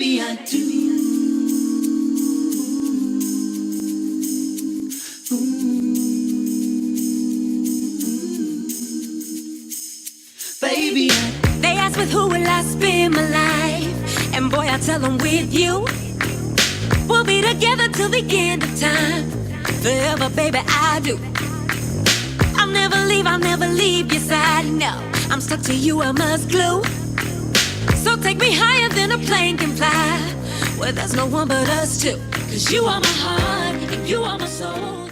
Baby, I do. Baby, they ask with who will I spend my life, and boy I tell them with you. We'll be together till the end of time. Forever, baby, I do. I'll never leave your side, no. I'm stuck to you, I must glue. So take me higher than a plane can fly, where there's no one but us two. 'Cause you are my heart, and you are my soul.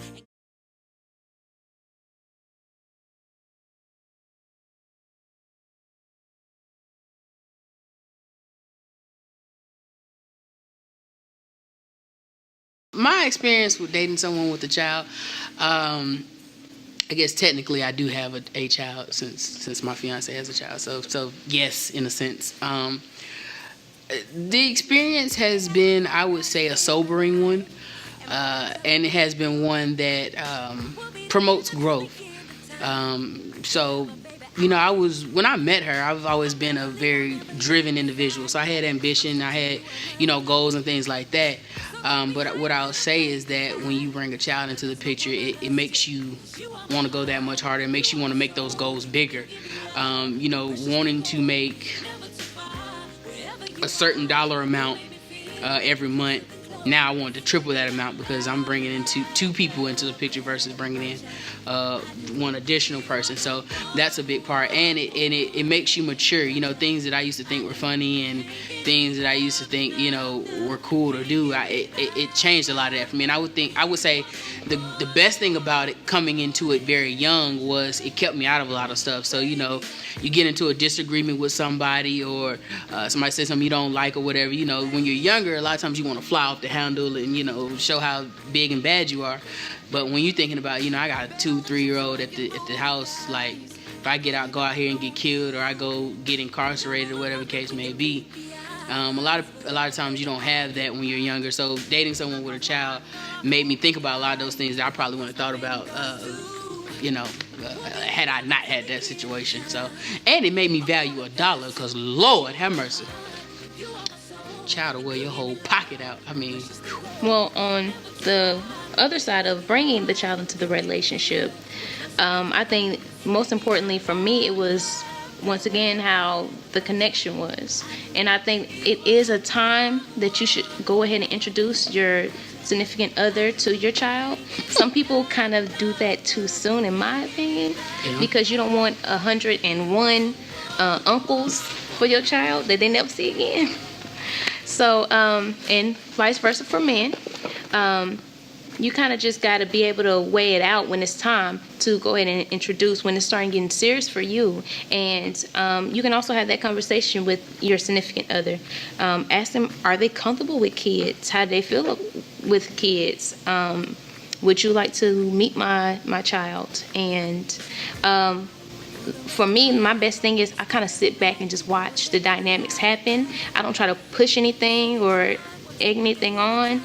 My experience with dating someone with a child, I guess technically I do have a child since my fiance has a child. So yes, in a sense. The experience has been, I would say, a sobering one, and it has been one that promotes growth. So, when I met her, I've always been a very driven individual. So I had ambition, I had, goals and things like that. But what I'll say is that when you bring a child into the picture, it makes you want to go that much harder. It makes you want to make those goals bigger. Wanting to make a certain dollar amount every month. Now I want to triple that amount because I'm bringing in two people into the picture versus bringing in one additional person. So that's a big part, and it makes you mature. Things that I used to think were funny and things that I used to think were cool to do. It changed a lot of that for me. And I would say the best thing about it coming into it very young was it kept me out of a lot of stuff. So you get into a disagreement with somebody or somebody says something you don't like or whatever. When you're younger, a lot of times you want to fly off the handle and show how big and bad you are. But when you're thinking about I got a 2-3-year-old at the house, like if I go out here and get killed or I go get incarcerated or whatever the case may be, a lot of times you don't have that when you're younger. So dating someone with a child made me think about a lot of those things that I probably wouldn't have thought about had I not had that situation. So, and it made me value $1 because Lord have mercy, child will wear your whole pocket out. Well, on the other side of bringing the child into the relationship, I think most importantly for me, it was once again how the connection was. And I think it is a time that you should go ahead and introduce your significant other to your child. Some people kind of do that too soon, in my opinion, because you don't want 101 uncles for your child that they never see again. So, and vice versa for men. You kind of just got to be able to weigh it out when it's time to go ahead and introduce, when it's starting getting serious for you. And you can also have that conversation with your significant other. Ask them, are they comfortable with kids? How do they feel with kids? Would you like to meet my child? And for me, my best thing is I kind of sit back and just watch the dynamics happen. I don't try to push anything or egg anything on.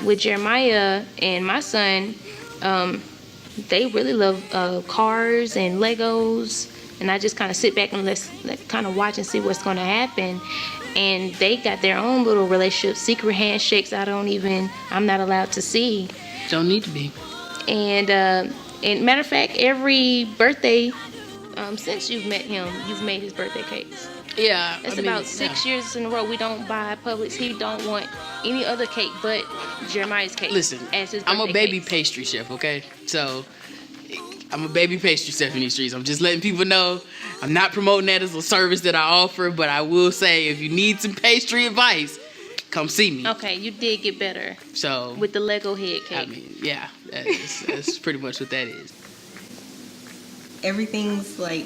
With Jeremiah and my son, they really love cars and Legos, and I just kind of sit back and let's kind of watch and see what's going to happen. And they got their own little relationship, secret handshakes I'm not allowed to see. Don't need to be. And matter of fact, every birthday since you've met him, you've made his birthday cakes. Yeah. It's about 6 years in a row we don't buy Publix. He don't want any other cake but Jeremiah's cake. Listen, as his I'm a baby cakes. pastry chef, okay? So I'm a baby pastry chef in these streets. I'm just letting people know. I'm not promoting that as a service that I offer, but I will say if you need some pastry advice, come see me. Okay, you did get better. So with the Lego head cake. Yeah, that's pretty much what that is. Everything's like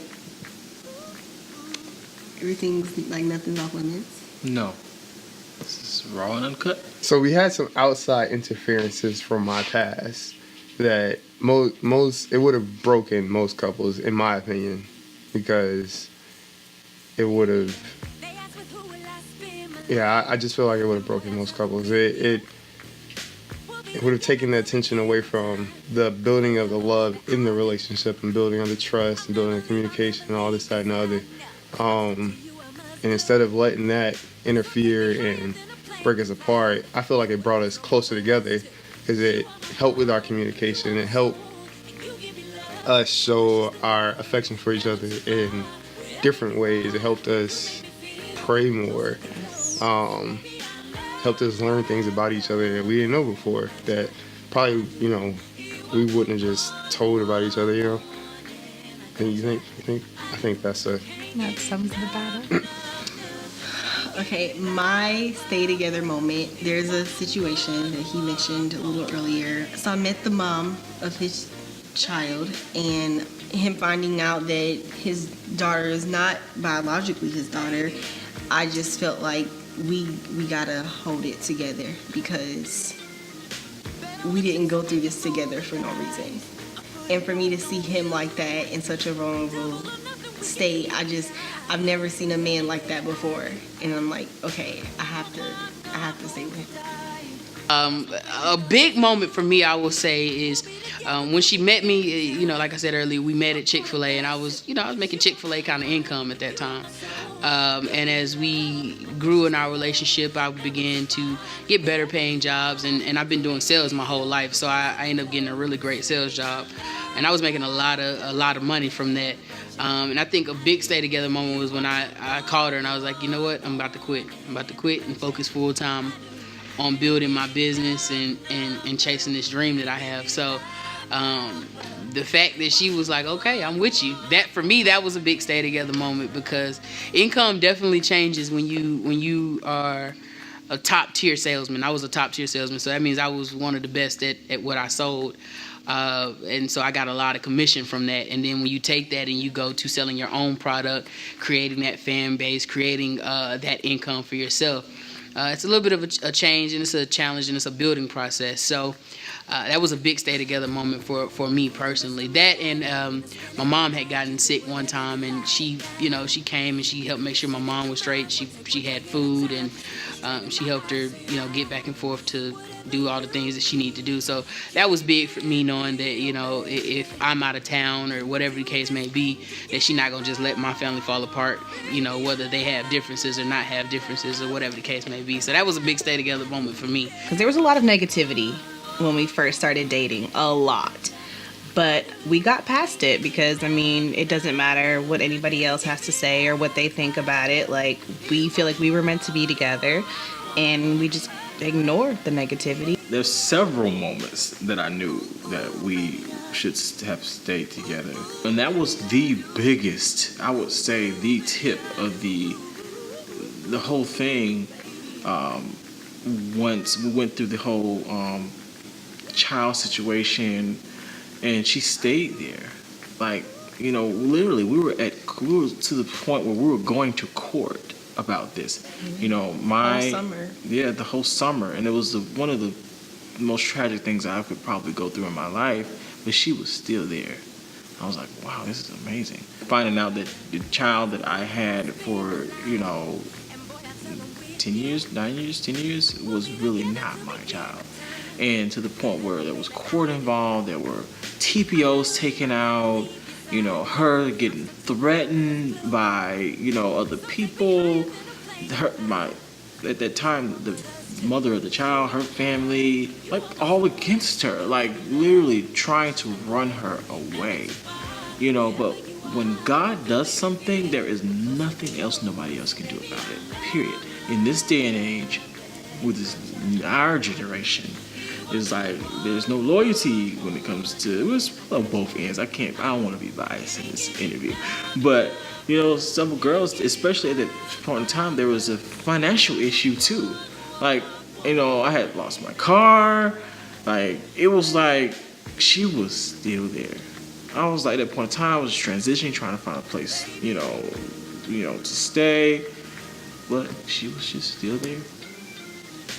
nothing's off limits? No. This is raw and uncut. So we had some outside interferences from my past that most it would have broken most couples, in my opinion, because it would have. Yeah, I just feel like it would have broken most couples. It would have taken the attention away from the building of the love in the relationship and building of the trust and building the communication and all this, that, and the other. And instead of letting that interfere and break us apart. I feel like it brought us closer together because it helped with our communication. It helped us show our affection for each other in different ways. It helped us pray more. Helped us learn things about each other that we didn't know before, that probably, we wouldn't have just told about each other, And I think that's That sums it about it. Okay, my stay together moment, there's a situation that he mentioned a little earlier. So I met the mom of his child, and him finding out that his daughter is not biologically his daughter, I just felt like we gotta hold it together because we didn't go through this together for no reason. And for me to see him like that in such a vulnerable state, I've never seen a man like that before. And I'm like, okay, I have to stay with him. A big moment for me, I will say, is when she met me. Like I said earlier, we met at Chick-fil-A, and I was making Chick-fil-A kind of income at that time. And as we grew in our relationship, I began to get better paying jobs, and I've been doing sales my whole life, so I ended up getting a really great sales job, and I was making a lot of money from that. And I think a big stay together moment was when I called her and I was like, you know what, I'm about to quit. I'm about to quit and focus full time on building my business and chasing this dream that I have. So the fact that she was like, okay, I'm with you, that for me, that was a big stay together moment, because income definitely changes when you are a top tier salesman. I was a top tier salesman, so that means I was one of the best at what I sold. And so I got a lot of commission from that. And then when you take that and you go to selling your own product, creating that fan base, creating that income for yourself, it's a little bit of a change, and it's a challenge, and it's a building process. So that was a big stay together moment for me personally. That, and my mom had gotten sick one time, and she came and she helped make sure my mom was straight. She had food, and she helped her get back and forth to do all the things that she needed to do. So that was big for me, knowing that if I'm out of town or whatever the case may be, that she's not gonna just let my family fall apart, whether they have differences or not have differences or whatever the case may be. So that was a big stay together moment for me. Because there was a lot of negativity when we first started dating, a lot. But we got past it because, it doesn't matter what anybody else has to say or what they think about it. Like, we feel like we were meant to be together, and we just ignored the negativity. There's several moments that I knew that we should have stayed together. And that was the biggest, I would say, the tip of the whole thing. Once we went through the whole child situation, and she stayed there. Like, literally, we were to the point where we were going to court about this. Mm-hmm. Whole summer. Yeah, the whole summer. And it was one of the most tragic things I could probably go through in my life, but she was still there. I was like, wow, this is amazing. Finding out that the child that I had for, 10 years was really not my child. And to the point where there was court involved, there were TPOs taken out, her getting threatened by, other people. At that time, the mother of the child, her family, like all against her, like literally trying to run her away. But when God does something, there is nothing else nobody else can do about it, period. In this day and age, with our generation, it's like there's no loyalty when it comes to, it was on both ends. I don't want to be biased in this interview, but some girls, especially at that point in time, there was a financial issue too. Like, I had lost my car. Like, it was like she was still there. I was like, at that point in time, I was transitioning, trying to find a place, to stay, but she was just still there.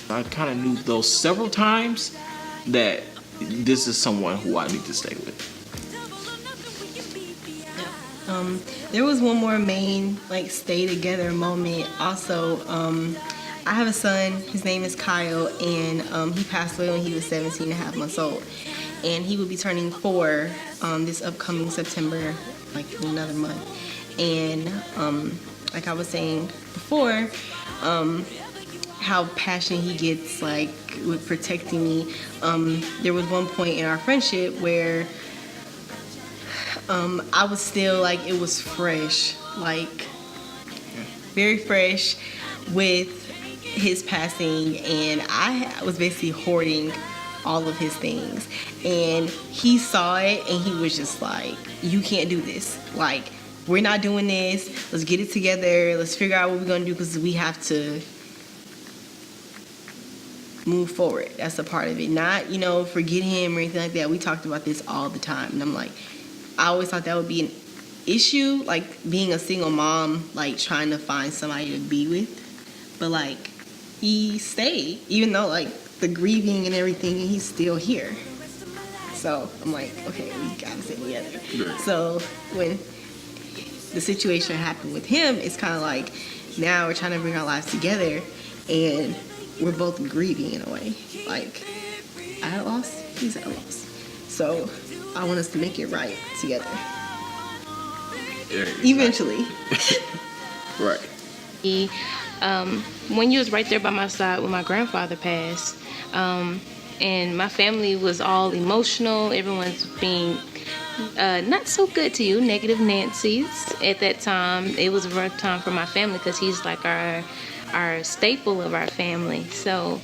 I kind of knew those several times that this is someone who I need to stay with. There was one more main stay together moment. Also, I have a son. His name is Kyle, and he passed away when he was 17 and a half months old. And he will be turning 4 this upcoming September, in another month. And like I was saying before, how passionate he gets, like, with protecting me. There was one point in our friendship where I was still, like, it was fresh, like, very fresh with his passing, and I was basically hoarding all of his things. And he saw it, and he was just like, you can't do this. Like, we're not doing this. Let's get it together. Let's figure out what we're going to do, because we have to move forward. That's a part of it. Not, you know, forget him or anything like that. We talked about this all the time. And I'm like, I always thought that would be an issue, like being a single mom, like trying to find somebody to be with. But like, he stayed, even though like the grieving and everything, and he's still here. So I'm like, okay, we gotta stay together. Right. So when the situation happened with him, it's kind of like, now we're trying to bring our lives together, and we're both grieving in a way. Like, I lost, he's at loss. So I want us to make it right together. Yeah, exactly. Eventually. Right. When you was right there by my side when my grandfather passed, and my family was all emotional, everyone's being not so good to you, negative Nancy's at that time. It was a rough time for my family because he's like our staple of our family. So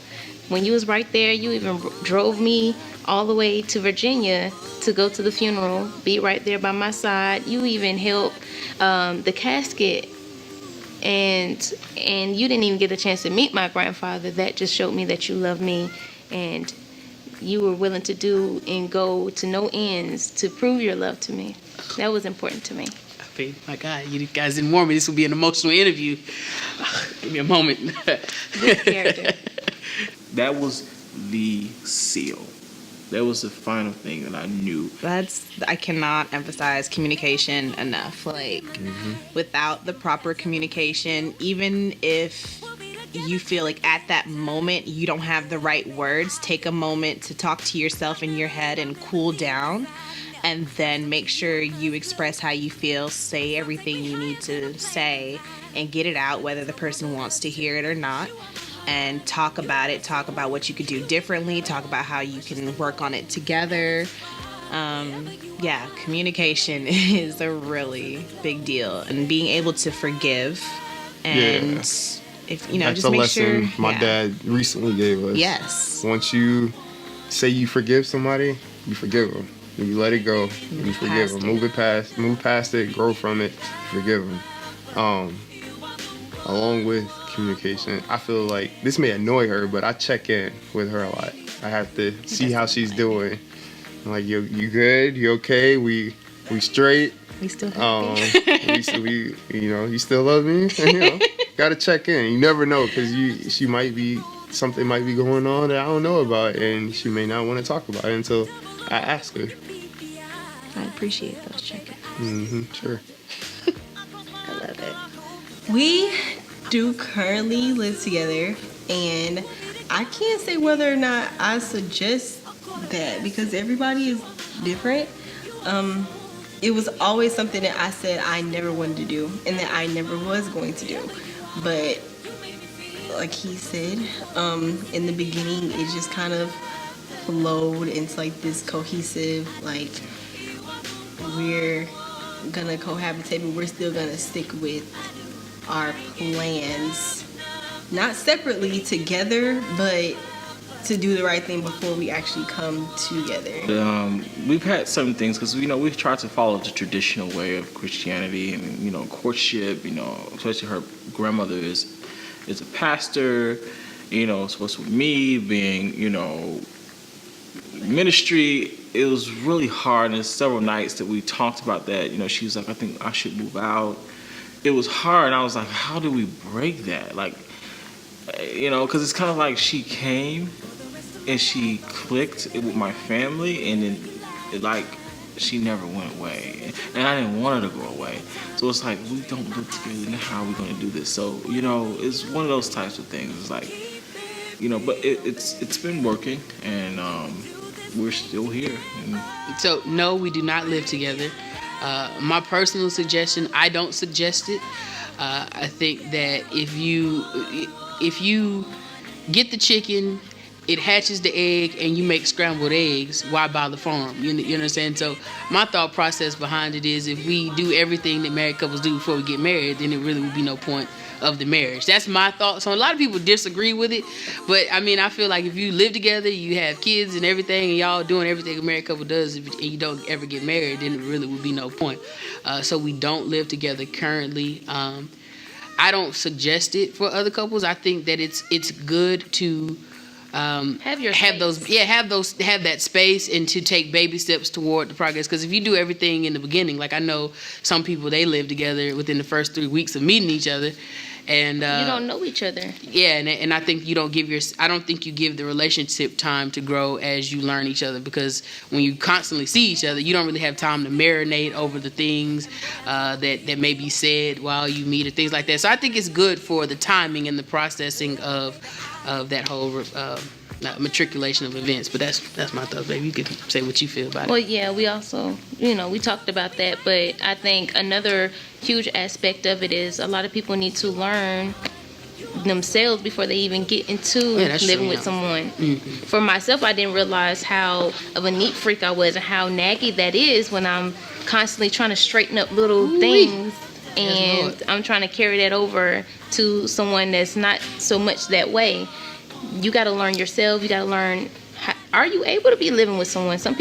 when you was right there, you even drove me all the way to Virginia to go to the funeral, be right there by my side. You even helped the casket, and you didn't even get a chance to meet my grandfather. That just showed me that you love me, and you were willing to do and go to no ends to prove your love to me. That was important to me. My God, you guys didn't warn me this would be an emotional interview. Give me a moment. This character. That was the seal. That was the final thing that I knew. I cannot emphasize communication enough. Like, without the proper communication, even if you feel like at that moment you don't have the right words, take a moment to talk to yourself in your head and cool down, and then make sure you express how you feel, say everything you need to say, and get it out, whether the person wants to hear it or not. And talk about it, talk about what you could do differently, talk about how you can work on it together. Communication is a really big deal, and being able to forgive, and if you know, that's just a make lesson sure. My dad recently gave us. Yes. Once you say you forgive somebody, you forgive them. You let it go. You forgive them. Move past it. Grow from it. Forgive them. Along with communication, I feel like this may annoy her, but I check in with her a lot. I have to see how she's doing. I'm like, you good? You okay? We straight? We still happy. we you still love me? Gotta check in. You never know, because something might be going on that I don't know about, and she may not want to talk about it until I ask her. I appreciate those check-ins. Sure. I love it. We do currently live together, and I can't say whether or not I suggest that, because everybody is different. It was always something that I said I never wanted to do, and that I never was going to do. But like he said, in the beginning, it just kind of flowed into like this cohesive, like, we're gonna cohabitate, but we're still gonna stick with our plans, not separately, together, but to do the right thing before we actually come together. We've had some things, because we've tried to follow the traditional way of Christianity, and courtship. Especially her grandmother is a pastor. Supposed to be me being ministry. It was really hard, and there's several nights that we talked about that. She was like, I think I should move out. It was hard, and I was like, how do we break that? Like, because it's kind of like she came and she clicked with my family, and then she never went away, and I didn't want her to go away. So it's like, we don't live together, and how are we going to do this? So it's one of those types of things. It's like, but it's been working, and we're still here. So no, we do not live together. My personal suggestion, I don't suggest it. I think that if you get the chicken, it hatches the egg, and you make scrambled eggs, why buy the farm? You understand? So my thought process behind it is, if we do everything that married couples do before we get married, then it really would be no point of the marriage. That's my thought. So a lot of people disagree with it, but I mean, I feel like if you live together, you have kids and everything, and y'all doing everything a married couple does, and you don't ever get married, then it really would be no point. So we don't live together currently. I don't suggest it for other couples. I think that it's good to have that space, and to take baby steps toward the progress. Because if you do everything in the beginning, like I know some people, they live together within the first 3 weeks of meeting each other, and you don't know each other. Yeah, and I think you don't give I don't think you give the relationship time to grow as you learn each other, because when you constantly see each other, you don't really have time to marinate over the things that may be said while you meet, or things like that. So I think it's good for the timing and the processing of that whole matriculation of events. But that's my thoughts, baby. You can say what you feel about it. Well, yeah, we also, we talked about that, but I think another huge aspect of it is a lot of people need to learn themselves before they even get into living with someone. Mm-hmm. For myself, I didn't realize how of a neat freak I was, and how naggy that is when I'm constantly trying to straighten up little things, and I'm trying to carry that over to someone that's not so much that way. You got to learn yourself. You got to learn, are you able to be living with someone? Some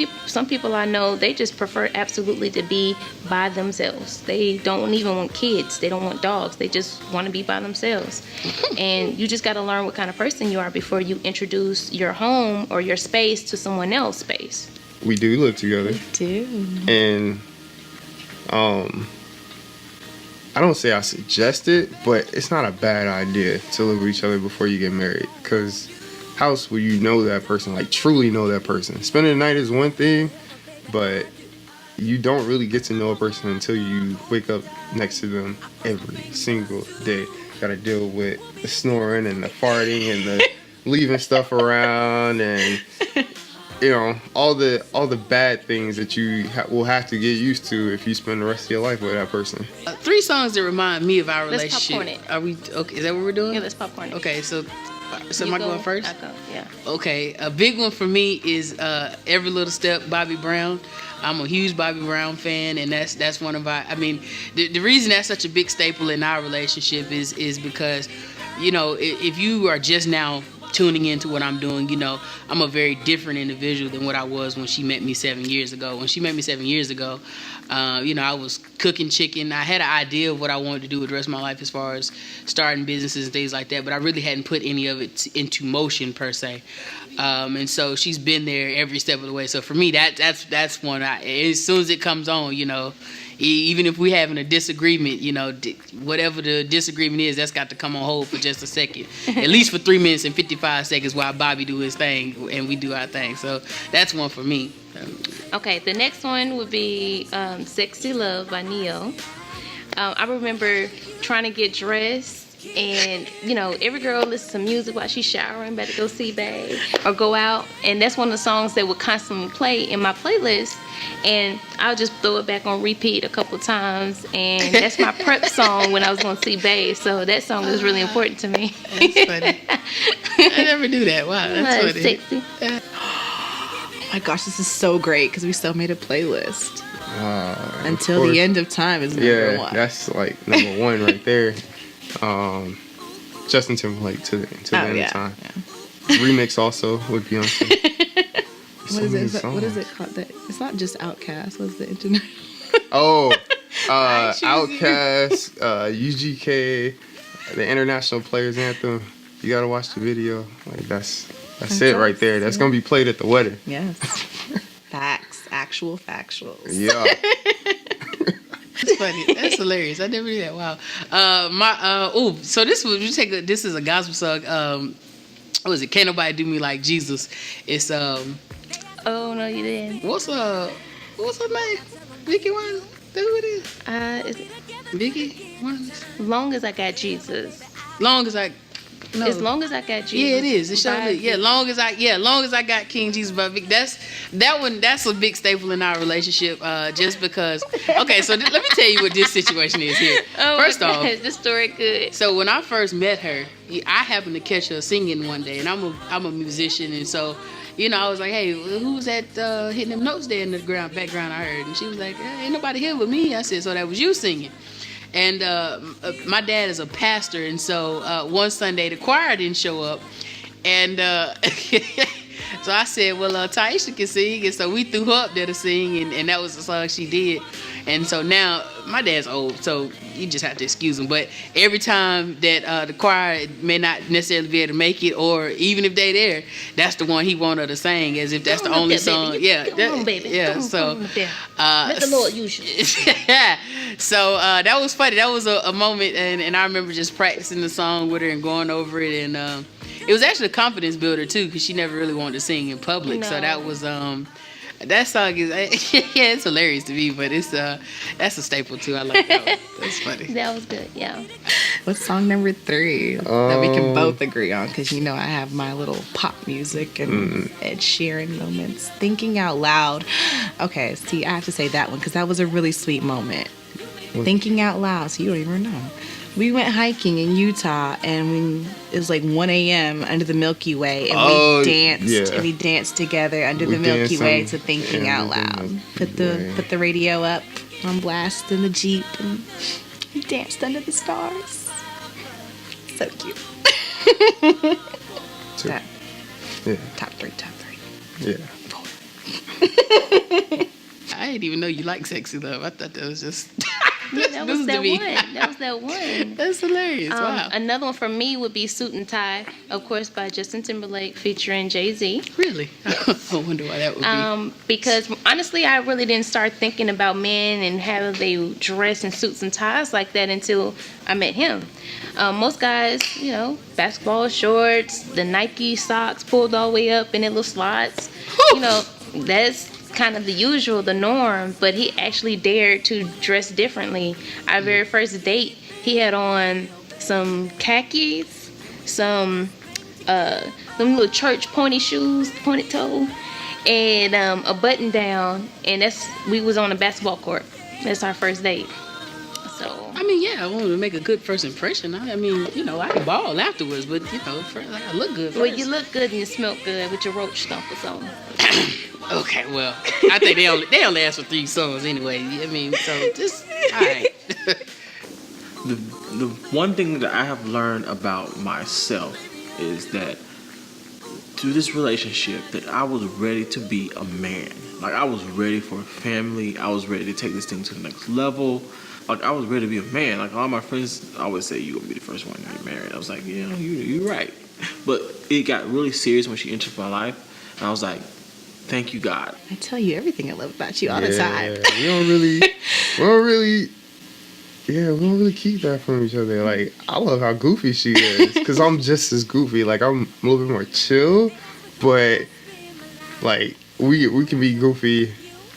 people I know, they just prefer absolutely to be by themselves. They don't even want kids. They don't want dogs. They just want to be by themselves. And you just got to learn what kind of person you are before you introduce your home or your space to someone else's space. We do live together. We do. And I don't say I suggest it, but it's not a bad idea to live with each other before you get married. Because how else will you know that person, like truly know that person? Spending the night is one thing, but you don't really get to know a person until you wake up next to them every single day. Got to deal with the snoring and the farting and the leaving stuff around, and all the bad things that you will have to get used to if you spend the rest of your life with that person. 3 songs that remind me of our Let's relationship. popcorn it. Are we okay? Is that what we're doing? Yeah, let's popcorn it. Okay, so am I going first? I go, yeah. Okay, a big one for me is Every Little Step, Bobby Brown. I'm a huge Bobby Brown fan, and that's one of our. I mean, the reason that's such a big staple in our relationship is because, if you are just now tuning into what I'm doing, I'm a very different individual than what I was when she met me 7 years ago. When she met me 7 years ago, I was cooking chicken. I had an idea of what I wanted to do with the rest of my life as far as starting businesses and things like that, but I really hadn't put any of it into motion per se. And so she's been there every step of the way. So for me, that's one. As soon as it comes on, even if we're having a disagreement, whatever the disagreement is, that's got to come on hold for just a second, at least for 3 minutes and 55 seconds while Bobby do his thing and we do our thing. So that's one for me. Okay, the next one would be Sexy Love by Neo. I remember trying to get dressed, and every girl listens to music while she's showering, better go see babe or go out, and that's one of the songs that would constantly play in my playlist, and I'll just throw it back on repeat a couple times, and that's my prep song when I was going to see babe. So that song is really important to me. That's funny. I never knew that. Wow, that's funny. Sexy. Oh my gosh, this is so great because we still made a playlist. Until the end of time is number one. That's like number one right there. Justin Timberlake to the end of time. Yeah. Remix also with Beyonce. What is it called? It's not just Outkast. What's the internet? Outkast, UGK, the International Players Anthem. You gotta watch the video. Like that's it right there. That's gonna be played at the wedding. Yes. Facts. Actual factuals. Yeah. That's funny. That's hilarious. I never knew that. Wow. So this is a gospel song. What is it? Can't Nobody Do Me Like Jesus. It's Oh no, you didn't. What's her name? Vicky Wine? Who it is? Is it Vicky Wine? Long as I Got Jesus. Long as I No. As long as I got Jesus. Yeah, it is. It by shows yeah, long as I got King Jesus by Vic. That's a big staple in our relationship. Just because. Okay, so let me tell you what this situation is here. Oh, first off, this story good. so when I first met her, I happened to catch her singing one day, and I'm a musician, and so. I was like, hey, who's that hitting them notes there in the background I heard? And she was like, ain't nobody here but me. I said, so that was you singing. And my dad is a pastor, and so one Sunday the choir didn't show up. And so I said, well, Tyesha can sing. And so we threw her up there to sing, and that was the song she did. And so now, my dad's old, so you just have to excuse him. But every time that the choir may not necessarily be able to make it, or even if they there, that's the one he wanted her to sing, as if that's the only song. Yeah, come on, baby. Yeah, come on, so come on let the Lord use you. So that was funny. That was a moment, and I remember just practicing the song with her and going over it, and it was actually a confidence builder too, because she never really wanted to sing in public. No. So that was that song is yeah, it's hilarious to me, but it's that's a staple too. I like that one. That's funny. That was good, yeah. What's song number 3 that we can both agree on? Because I have my little pop music and Ed Sheeran moments. Thinking Out Loud. Okay, see, I have to say that one because that was a really sweet moment. Thinking Out Loud. So you don't even know. We went hiking in Utah, and it was like 1 a.m. under the Milky Way, and we danced. Yeah. And we danced together under the Milky Way to Thinking Out Loud. Put the radio up on blast in the Jeep, and we danced under the stars. So cute. That, Yeah. top three. Yeah. I didn't even know you like Sexy Love. I thought that was just. Yeah, that was that one. That was that one. That's hilarious. Wow. Another one for me would be Suit and Tie, of course, by Justin Timberlake featuring Jay-Z. Really? I wonder why that would be. Because honestly, I really didn't start thinking about men and how they dress in suits and ties like that until I met him. Most guys, basketball shorts, the Nike socks pulled all the way up in their little slots. That's kind of the usual, the norm, but he actually dared to dress differently. Our very first date, he had on some khakis, some them little church pointy shoes, pointed toe, and a button down, and we was on a basketball court. That's our first date. So I mean, yeah, I wanted to make a good first impression. I can ball afterwards, but I look good first. Well, you look good and you smell good with your roach stompers on. Okay, well, I think they only last for 3 songs anyway. I mean, so just all right. The one thing that I have learned about myself is that through this relationship that I was ready to be a man. Like, I was ready for a family. I was ready to take this thing to the next level. Like, I was ready to be a man. Like, all my friends always say, you gonna be the first one to get married. I was like, yeah, you're right. But it got really serious when she entered my life. And I was like, thank you, God. I tell you everything I love about you all the time. We don't really keep that from each other. Like, I love how goofy she is, because I'm just as goofy. Like, I'm a little bit more chill, but like we can be goofy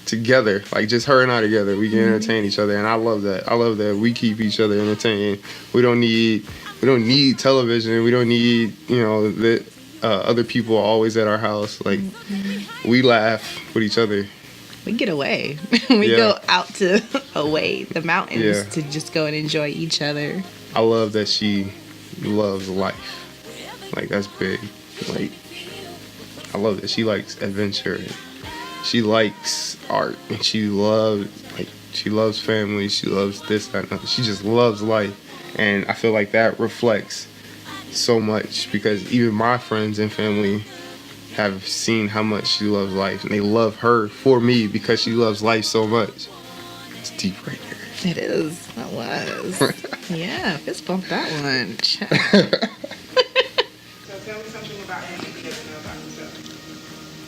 together. Like, just her and I together, we can entertain each other, and I love that. I love that we keep each other entertained. We don't need television. We don't need other people always at our house. Like, we laugh with each other. We get away. We go out to the mountains to just go and enjoy each other. I love that she loves life. Like, that's big. Like, I love that she likes adventure. She likes art, and she loves family. She loves this, that, and that. She just loves life, and I feel like that reflects so much, because even my friends and family have seen how much she loves life, and they love her for me because she loves life so much. It's deep right there. It is. That was. Yeah, fist bump that one. So tell me something about him that he doesn't know about himself.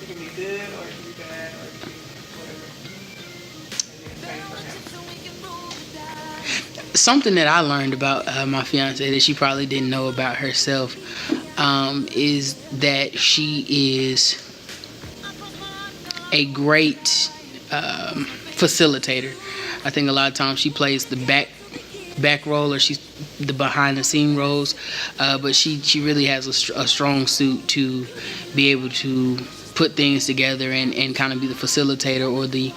It can be good, or it can be bad, or it can be whatever. And then same for him. Something that I learned about my fiance that she probably didn't know about herself is that she is a great facilitator. I think a lot of times she plays the back role, or she's the behind the scene roles, but she really has a strong suit to be able to put things together and kind of be the facilitator or the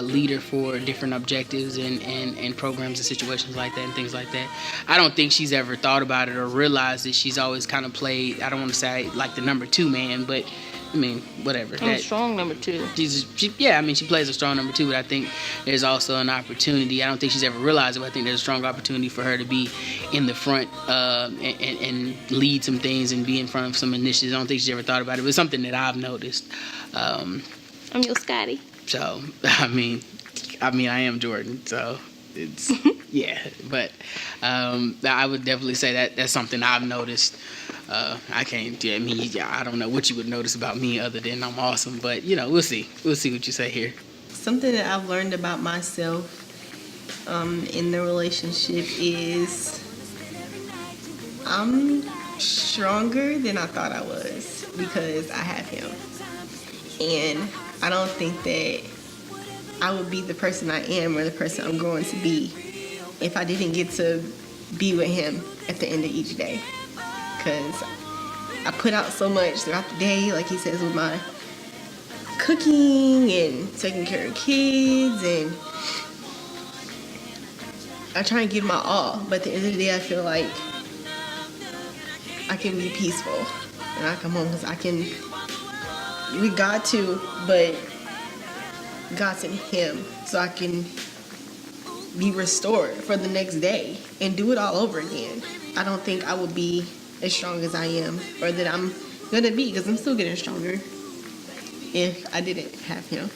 leader for different objectives and programs and situations like that and things like that. I don't think she's ever thought about it or realized that she's always kind of played, I don't want to say like the number 2 man, but I mean, whatever. I'm a strong number 2. She plays a strong number 2, but I think there's also an opportunity. I don't think she's ever realized it, but I think there's a strong opportunity for her to be in the front and lead some things and be in front of some initiatives. I don't think she's ever thought about it, but it's something that I've noticed. I'm your Scotty. So, I mean, I am Jordan, so it's, yeah. But I would definitely say that that's something I've noticed. I don't know what you would notice about me other than I'm awesome, but, we'll see. We'll see what you say here. Something that I've learned about myself in the relationship is I'm stronger than I thought I was because I have him. And I don't think that I would be the person I am or the person I'm going to be if I didn't get to be with him at the end of each day. Because I put out so much throughout the day, like he says, with my cooking and taking care of kids, and I try and give my all, but at the end of the day I feel like I can be peaceful and I come home because we got to, but God's in him, so I can be restored for the next day and do it all over again. I don't think I would be as strong as I am or that I'm gonna be, because I'm still getting stronger if I didn't have him.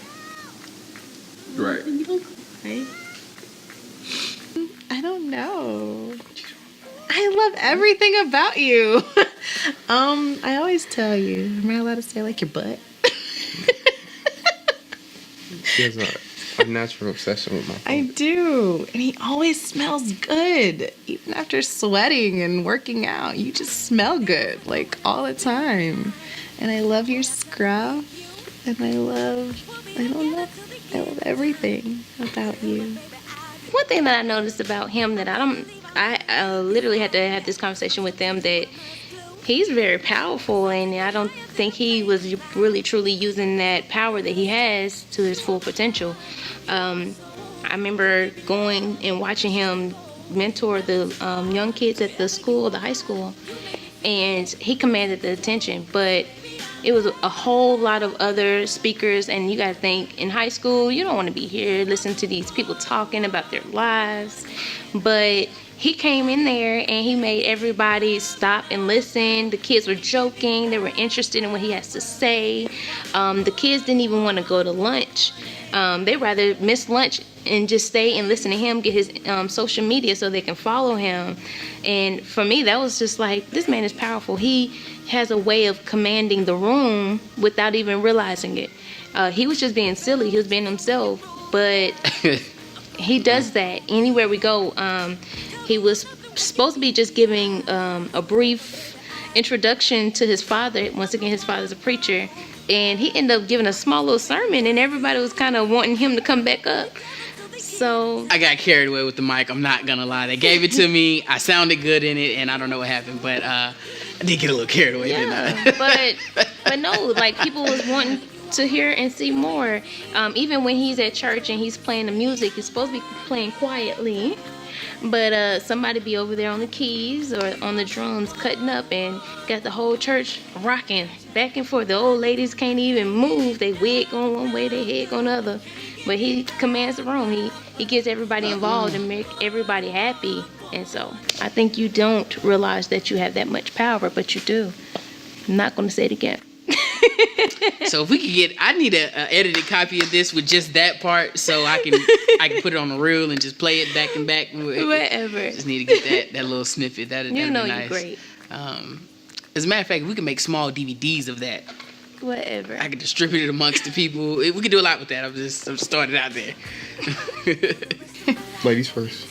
Right. Right? I don't know. I love everything about you. I always tell you, am I allowed to say like your butt? She has a natural obsession with my phone. I do. And he always smells good. Even after sweating and working out, you just smell good, like all the time. And I love your scrub. And I love everything about you. One thing that I noticed about him that I literally had to have this conversation with them, that he's very powerful, and I don't think he was really truly using that power that he has to his full potential. I remember going and watching him mentor the young kids at the school, the high school, and he commanded the attention, but it was a whole lot of other speakers, and you got to think, in high school, you don't want to be here listening to these people talking about their lives, but he came in there and he made everybody stop and listen. The kids were joking. They were interested in what he has to say. The kids didn't even want to go to lunch. They rather miss lunch and just stay and listen to him, get his social media so they can follow him. And for me, that was just like, this man is powerful. He has a way of commanding the room without even realizing it. He was just being silly. He was being himself. But he does that anywhere we go. He was supposed to be just giving a brief introduction to his father. Once again, his father's a preacher. And he ended up giving a small little sermon, and everybody was kind of wanting him to come back up. So I got carried away with the mic. I'm not going to lie. They gave it to me. I sounded good in it, and I don't know what happened. But I did get a little carried away, didn't I? but no, like, people was wanting to hear and see more. Even when he's at church and he's playing the music, he's supposed to be playing quietly. But somebody be over there on the keys or on the drums cutting up and got the whole church rocking back and forth. The old ladies can't even move. They wig going one way, their head going the other. But he commands the room. He gets everybody involved and make everybody happy. And so I think you don't realize that you have that much power, but you do. I'm not going to say it again. So if we could I need an edited copy of this with just that part, so I can put it on a reel and just play it back and back. Whatever. Just need to get that little snippet. That'd be nice. You're great. As a matter of fact, we can make small DVDs of that. Whatever. I could distribute it amongst the people. We could do a lot with that. I'm just starting out there. Ladies first.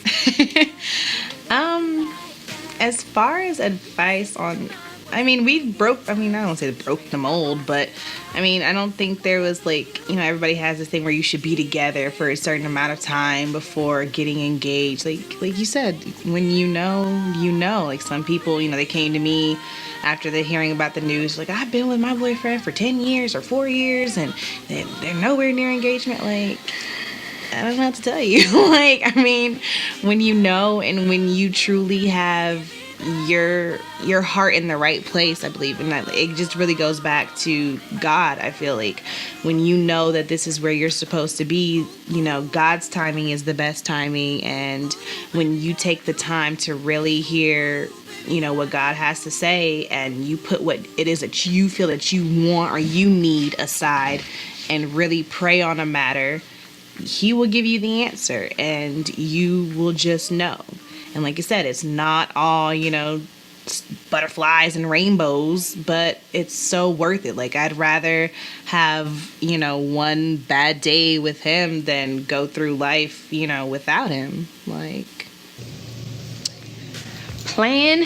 As far as advice on I mean, we broke, I mean, I don't say broke the mold, but I mean, I don't think there was like, you know, everybody has this thing where you should be together for a certain amount of time before getting engaged. Like you said, when you know, you know. Like some people, you know, they came to me after they're hearing about the news, like, I've been with my boyfriend for 10 years or 4 years and they're nowhere near engagement. Like, I don't know what to tell you. Like, I mean, when you know and when you truly have your heart in the right place, I believe, and that it just really goes back to God. I feel like when you know that this is where you're supposed to be, you know, God's timing is the best timing, and when you take the time to really hear, you know, what God has to say, and you put what it is that you feel that you want or you need aside and really pray on a matter, He will give you the answer and you will just know. And like I said, it's not all, you know, butterflies and rainbows, but it's so worth it. Like, I'd rather have, you know, one bad day with him than go through life, you know, without him. Like, plan,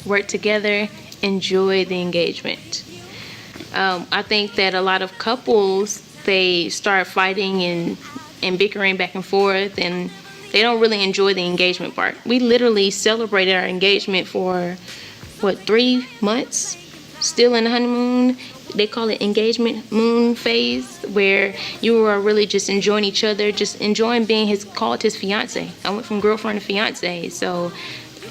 work together, enjoy the engagement. I think that a lot of couples, they start fighting and bickering back and forth, and they don't really enjoy the engagement part. We literally celebrated our engagement for, 3 months? Still in the honeymoon. They call it engagement moon phase, where you are really just enjoying each other, just enjoying being called his fiance. I went from girlfriend to fiance. So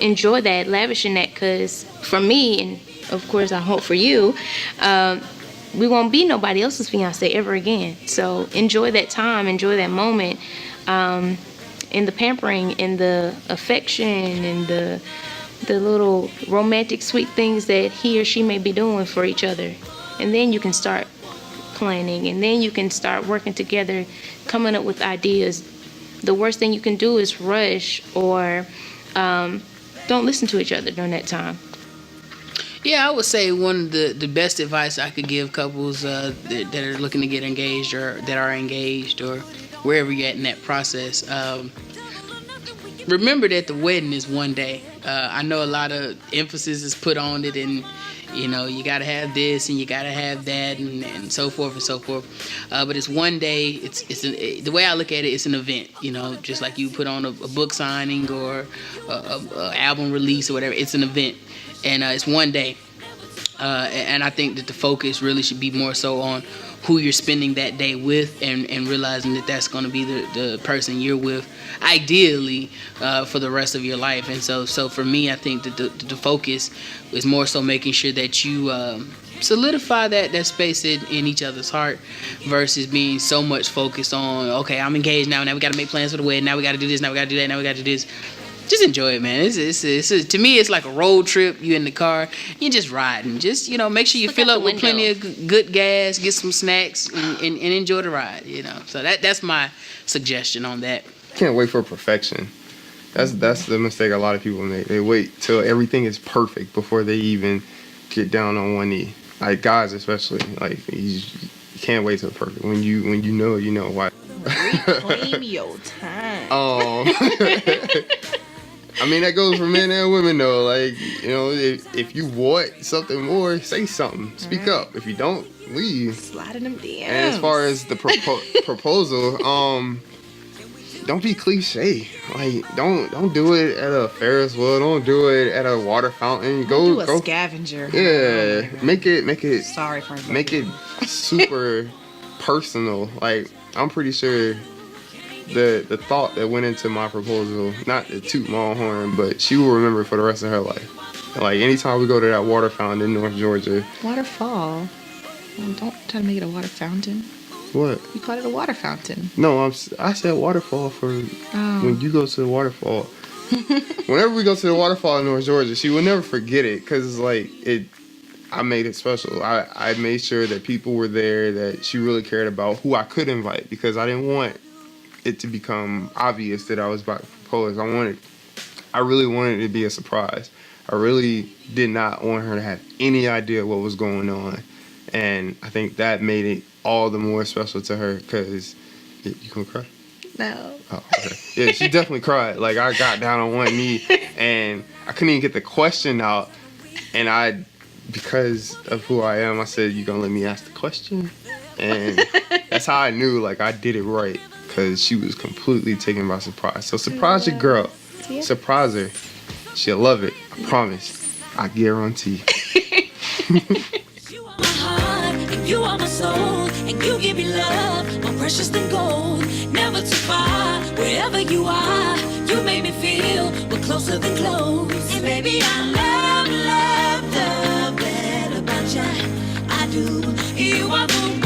enjoy that, lavish in that, because for me, and of course I hope for you, we won't be nobody else's fiance ever again. So enjoy that time, enjoy that moment. In the pampering, in the affection, and the little romantic sweet things that he or she may be doing for each other. And then you can start planning, and then you can start working together, coming up with ideas. The worst thing you can do is rush or don't listen to each other during that time. Yeah, I would say one of the best advice I could give couples that are looking to get engaged or that are engaged or wherever you're at in that process, remember that the wedding is one day. I know a lot of emphasis is put on it, and you know, you gotta have this and you gotta have that and so forth and so forth. But it's one day. The way I look at it, it's an event. You know, just like you put on a book signing or a album release or whatever. It's an event, and it's one day. And I think that the focus really should be more so on who you're spending that day with, and realizing that that's going to be the person you're with, ideally, for the rest of your life. And so for me, I think that the focus is more so making sure that you solidify that space in each other's heart, versus being so much focused on, okay, I'm engaged now we got to make plans for the wedding, now we got to do this, now we got to do that, now we got to do this. Just enjoy it, man. It's to me, it's like a road trip. You in the car, you just riding. Just, you know, make sure you fill up with plenty of good gas, get some snacks, and enjoy the ride. You know, so that's my suggestion on that. Can't wait for perfection. That's the mistake a lot of people make. They wait till everything is perfect before they even get down on one knee. Like guys, especially, like you can't wait till perfect. When you know, you know why. reclaim your time. I mean, that goes for men and women, though. Like, you know, if you want something more, say something. Speak up. If you don't, leave. Slide in them DMs. And as far as the proposal, don't be cliche. Like, don't do it at a Ferris wheel. Don't do it at a water fountain. Do a scavenger. Yeah, make it. Sorry for make it super personal. Like, I'm pretty sure the thought that went into my proposal, not to toot my own horn, but she will remember it for the rest of her life. Like, anytime we go to that water fountain in North Georgia. Waterfall. Don't try to make it a water fountain. What? You call it a water fountain. No, I said waterfall for when you go to the waterfall. Whenever we go to the waterfall in North Georgia, she will never forget it, because like I made it special. I made sure that people were there, that she really cared about who I could invite, because I didn't want it to become obvious that I was about to propose. I really wanted it to be a surprise. I really did not want her to have any idea what was going on. And I think that made it all the more special to her, because you gonna cry? No. Oh, okay. Yeah, she definitely cried. Like, I got down on one knee and I couldn't even get the question out, and I because of who I am, I said, "You gonna let me ask the question?" And that's how I knew, like, I did it right, because she was completely taken by surprise. So surprise your girl. Surprise her. She'll love it. I promise. I guarantee. You are my heart, and you are my soul, and you give me love, more precious than gold. Never too far, wherever you are, you make me feel we're closer than close. And baby, I love that about you. I do. You are the